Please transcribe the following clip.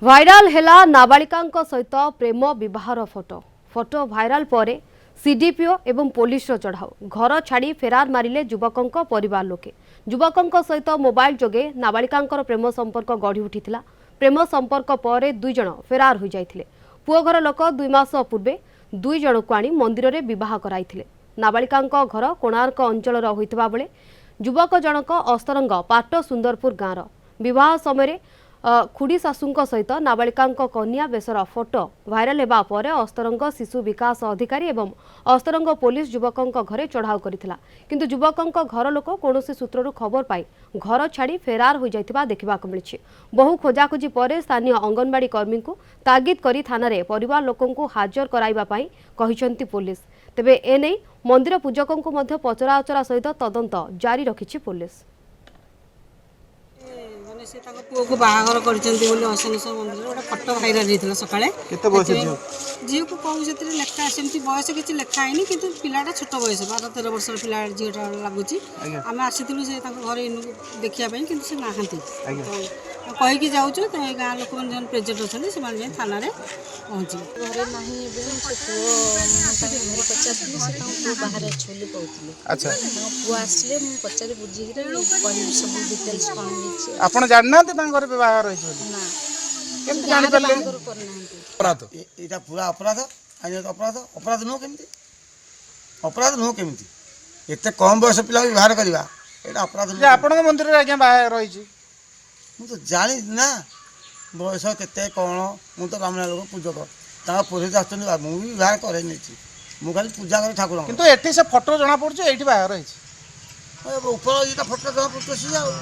Viral हेला नाबालिका सहित प्रेम विवाहर photo photo viral पर CDPO एवं पुलिस चढ़ाऊ घर छाड़ी फेरार मारिले युवकों परिवार लोके युवकों सहित मोबाइल जोगे नाबालिका प्रेम संपर्क गढ़ी उठिथिला। प्रेम संपर्क पर दुई जन फेरार हो जाइथिले। पुओ घर लोक 2 मास पूर्वे दुई जन को आनी मंदिर में विवाह कराइथिले। नाबालिका घर कोणार्क अंचल होइतबा बेले युवक जनक अस्तरंग पाट सुंदरपुर गाँवर विवाह समय खुड़ी शाशुंक सहित नाबालिका कन्या बेसर फोटो भाइराल हेबा पर अस्तरंग शिशु विकास अधिकारी एवं अस्तरंग पुलिस युवकों घरे चढ़ाऊ करथिला। किंतु युवकों घर लोक कौनसी सूत्रु खबर पाई घर छाड़ी फेरार हो जाइथिबा देखिबाक मिलिछि। बहु खोजाखोजी पर स्थानीय अंगनवाड़ी कर्मी को तागिद करी थाना रे परिवार लोकंकु हाजर कराइबा पाई कहिसंती पुलिस। तेबे एनै मंदिर पूजकों मध्य पचराउचरा सहित तदंत जारी रखिछि पुलिस। से पुओ को बाहागर करशनेश्वर मंदिर गोटे फटो भाइराल होता सका झील को कौ से लेखा सेमती बयस किसी लेखा है कि पिलाटा छोट बयस 12-13 वर्ष पिला झीटा लगुच आम आसीलु से घर देखापी कि ना कहीकि जाऊँ गाँ लोक मैंने प्रेजेंट अच्छा से थाना पहुँचे घरे ना पुओ बाहर अच्छे बोली कहते अच्छा पुओ आसिले पचारि बुझी सब डिटेल्स कौन आपण जानना घर व्यवहार ना केमती जानि परले अपराध एटा पूरा अपराध आईन अपराध अपराध नुह केमती अपराध नुह केमती एते कम बयस पिला व्यवहार करवा एटा अपराध जे आपण मंदिर रे आज्ञा बाहर रही छी मु तो जानी ना बयस केते कोन मु तो ब्राह्मण लोक पूजक ता पुरोहित आछन मु भी व्यवहार करे नै छी मु खाली पूजा करे ठाकुर किंतु एठी से फोटो जणा पड़छ एठी बाहर रही छी ऊपर इटा फोटो जणा पड़छ